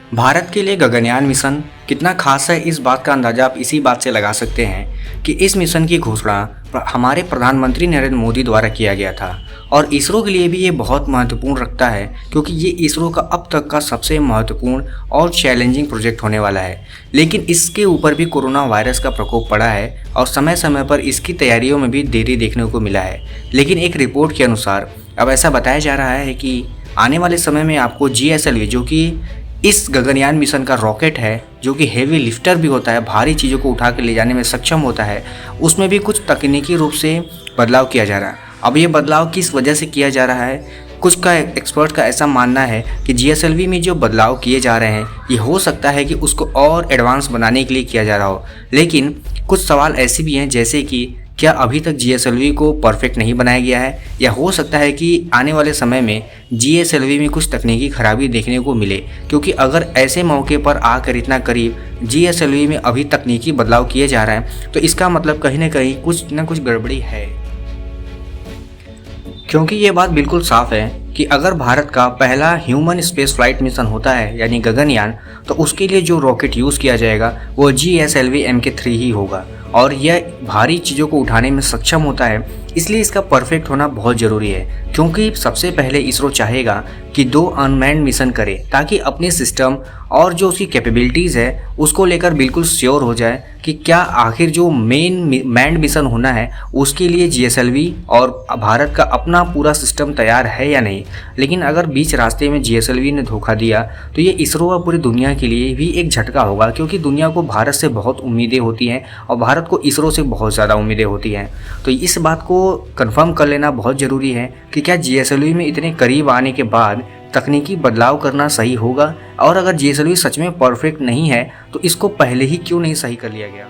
भारत के लिए गगनयान मिशन कितना खास है, इस बात का अंदाजा आप इसी बात से लगा सकते हैं कि इस मिशन की घोषणा हमारे प्रधानमंत्री नरेंद्र मोदी द्वारा किया गया था। और इसरो के लिए भी ये बहुत महत्वपूर्ण रखता है क्योंकि ये इसरो का अब तक का सबसे महत्वपूर्ण और चैलेंजिंग प्रोजेक्ट होने वाला है। लेकिन इसके ऊपर भी कोरोना वायरस का प्रकोप पड़ा है और समय समय पर इसकी तैयारियों में भी देरी देखने को मिला है। लेकिन एक रिपोर्ट के अनुसार अब ऐसा बताया जा रहा है कि आने वाले समय में आपको GSLV, जो कि इस गगनयान मिशन का रॉकेट है, जो कि हेवी लिफ्टर भी होता है, भारी चीज़ों को उठा कर ले जाने में सक्षम होता है, उसमें भी कुछ तकनीकी रूप से बदलाव किया जा रहा है। अब ये बदलाव किस वजह से किया जा रहा है, कुछ का एक्सपर्ट का ऐसा मानना है कि GSLV में जो बदलाव किए जा रहे हैं ये हो सकता है कि उसको और एडवांस बनाने के लिए किया जा रहा हो। लेकिन कुछ सवाल ऐसे भी हैं जैसे कि क्या अभी तक GSLV को परफेक्ट नहीं बनाया गया है, या हो सकता है कि आने वाले समय में GSLV में कुछ तकनीकी खराबी देखने को मिले, क्योंकि अगर ऐसे मौके पर आकर इतना करीब GSLV में अभी तकनीकी बदलाव किए जा रहे हैं तो इसका मतलब कहीं ना कहीं कुछ ना कुछ गड़बड़ी है। क्योंकि ये बात बिल्कुल साफ है कि अगर भारत का पहला ह्यूमन स्पेस फ्लाइट मिशन होता है यानी गगनयान, तो उसके लिए जो रॉकेट यूज़ किया जाएगा वो GSLV Mk3 ही होगा और यह भारी चीज़ों को उठाने में सक्षम होता है। इसलिए इसका परफेक्ट होना बहुत ज़रूरी है, क्योंकि सबसे पहले इसरो चाहेगा कि 2 अनमैन्ड मिशन करे ताकि अपने सिस्टम और जो उसकी कैपेबिलिटीज़ है उसको लेकर बिल्कुल श्योर हो जाए कि क्या आखिर जो मेन मैन्ड मिशन होना है उसके लिए GSLV और भारत का अपना पूरा सिस्टम तैयार है या नहीं। लेकिन अगर बीच रास्ते में GSLV ने धोखा दिया तो ये इसरो और पूरी दुनिया के लिए भी एक झटका होगा, क्योंकि दुनिया को भारत से बहुत उम्मीदें होती हैं और भारत को इसरो से बहुत ज़्यादा उम्मीदें होती हैं। तो इस बात को कंफर्म कर लेना बहुत ज़रूरी है कि क्या GSLV में इतने करीब आने के बाद तकनीकी बदलाव करना सही होगा, और अगर GSLV सच में परफेक्ट नहीं है तो इसको पहले ही क्यों नहीं सही कर लिया गया।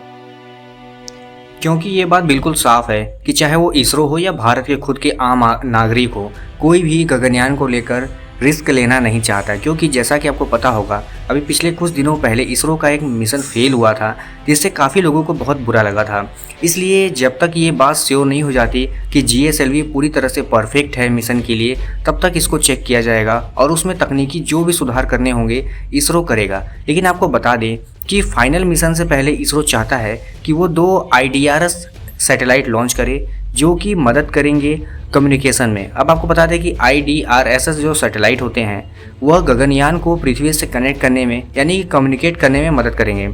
क्योंकि ये बात बिल्कुल साफ है कि चाहे वो इसरो हो या भारत के खुद के आम नागरिक हो, कोई भी गगनयान को लेकर रिस्क लेना नहीं चाहता। क्योंकि जैसा कि आपको पता होगा अभी पिछले कुछ दिनों पहले इसरो का एक मिशन फेल हुआ था जिससे काफ़ी लोगों को बहुत बुरा लगा था। इसलिए जब तक ये बात श्योर नहीं हो जाती कि GSLV पूरी तरह से परफेक्ट है मिशन के लिए, तब तक इसको चेक किया जाएगा और उसमें तकनीकी जो भी सुधार करने होंगे इसरो करेगा। लेकिन आपको बता दें कि फाइनल मिशन से पहले इसरो चाहता है कि वो 2 IDRS सैटेलाइट लॉन्च करे जो कि मदद करेंगे कम्युनिकेशन में। अब आपको बता दें कि IDRS जो सैटेलाइट होते हैं वह गगनयान को पृथ्वी से कनेक्ट करने में यानी कि कम्युनिकेट करने में मदद करेंगे।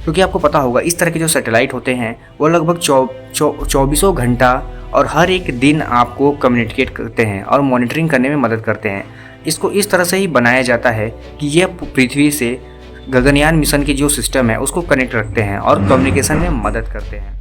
क्योंकि आपको पता होगा इस तरह के जो सैटेलाइट होते हैं वो लगभग 24 घंटा और हर एक दिन आपको कम्युनिकेट करते हैं और मॉनिटरिंग करने में मदद करते हैं। इसको इस तरह से ही बनाया जाता है कि यह पृथ्वी से गगनयान मिशन की जो सिस्टम है उसको कनेक्ट रखते हैं और कम्युनिकेशन में मदद करते हैं।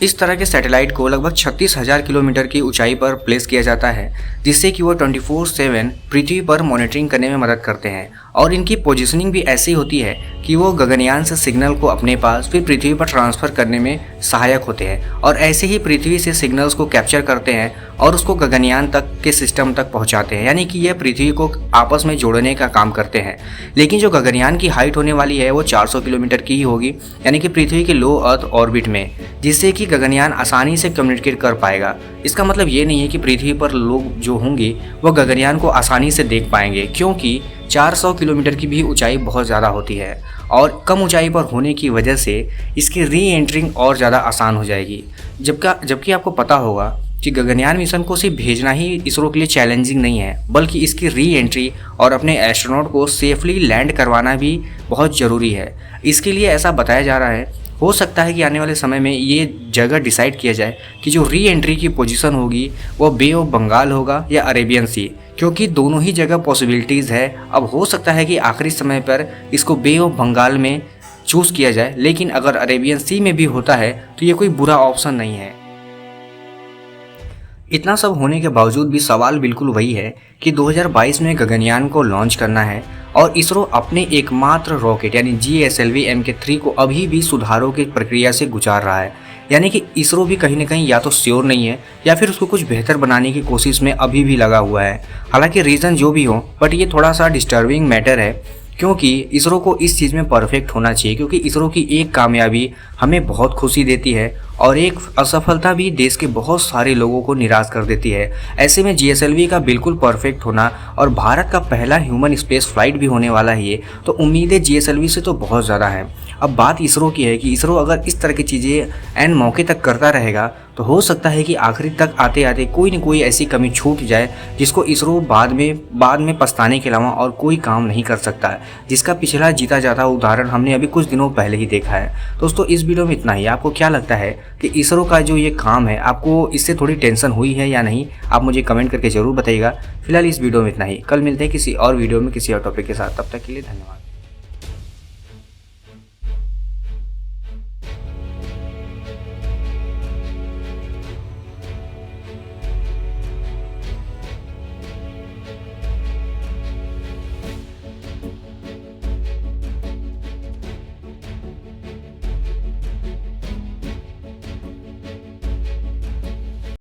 इस तरह के सैटेलाइट को लगभग 36,000 किलोमीटर की ऊंचाई पर प्लेस किया जाता है, जिससे कि वो 24/7 पृथ्वी पर मॉनिटरिंग करने में मदद करते हैं। और इनकी पोजीशनिंग भी ऐसी होती है कि वो गगनयान से सिग्नल को अपने पास फिर पृथ्वी पर ट्रांसफ़र करने में सहायक होते हैं और ऐसे ही पृथ्वी से सिग्नल्स को कैप्चर करते हैं और उसको गगनयान तक के सिस्टम तक पहुंचाते हैं, यानी कि यह पृथ्वी को आपस में जोड़ने का काम करते हैं। लेकिन जो गगनयान की हाइट होने वाली है वो 400 किलोमीटर की ही होगी, यानी कि पृथ्वी के लो अर्थ ऑर्बिट में, जिससे कि गगनयान आसानी से कम्युनिकेट कर पाएगा। इसका मतलब ये नहीं है कि पृथ्वी पर लोग जो होंगे वो गगनयान को आसानी से देख पाएंगे, क्योंकि 400 किलोमीटर की भी ऊंचाई बहुत ज़्यादा होती है और कम ऊंचाई पर होने की वजह से इसकी री एंट्रिंग और ज़्यादा आसान हो जाएगी। जबकि आपको पता होगा कि गगनयान मिशन को सिर्फ भेजना ही इसरो के लिए चैलेंजिंग नहीं है, बल्कि इसकी री एंट्री और अपने एस्ट्रोनॉट को सेफली लैंड करवाना भी बहुत ज़रूरी है। इसके लिए ऐसा बताया जा रहा है, हो सकता है कि आने वाले समय में ये जगह डिसाइड किया जाए कि जो री एंट्री की पोजीशन होगी वो बे ऑफ बंगाल होगा या अरेबियन सी, क्योंकि दोनों ही जगह पॉसिबिलिटीज़ है। अब हो सकता है कि आखिरी समय पर इसको बे ऑफ बंगाल में चूज़ किया जाए, लेकिन अगर अरेबियन सी में भी होता है तो ये कोई बुरा ऑप्शन नहीं है। इतना सब होने के बावजूद भी सवाल बिल्कुल वही है कि 2022 में गगनयान को लॉन्च करना है और इसरो अपने एकमात्र रॉकेट यानी GSLV Mk3 को अभी भी सुधारों की प्रक्रिया से गुजार रहा है। यानी कि इसरो भी कहीं ना कहीं या तो श्योर नहीं है या फिर उसको कुछ बेहतर बनाने की कोशिश में अभी भी लगा हुआ है। हालांकि रीज़न जो भी हो, बट ये थोड़ा सा डिस्टर्बिंग मैटर है, क्योंकि इसरो को इस चीज़ में परफेक्ट होना चाहिए, क्योंकि इसरो की एक कामयाबी हमें बहुत खुशी देती है और एक असफलता भी देश के बहुत सारे लोगों को निराश कर देती है। ऐसे में GSLV का बिल्कुल परफेक्ट होना और भारत का पहला ह्यूमन स्पेस फ्लाइट भी होने वाला है ये, तो उम्मीदें GSLV से तो बहुत ज़्यादा है। अब बात इसरो की है कि इसरो अगर इस तरह की चीज़ें एन मौके तक करता रहेगा तो हो सकता है कि आखिरी तक आते आते कोई न कोई ऐसी कमी छूट जाए जिसको इसरो बाद में पछताने के अलावा और कोई काम नहीं कर सकता है, जिसका पिछला जीता जाता उदाहरण हमने अभी कुछ दिनों पहले ही देखा है। दोस्तों इस वीडियो में इतना ही। आपको क्या लगता है कि इसरो का जो ये काम है, आपको इससे थोड़ी टेंशन हुई है या नहीं? आप मुझे कमेंट करके ज़रूर बताइएगा। फिलहाल इस वीडियो में इतना ही। कल मिलते हैं किसी और वीडियो में किसी और टॉपिक के साथ। तब तक के लिए धन्यवाद।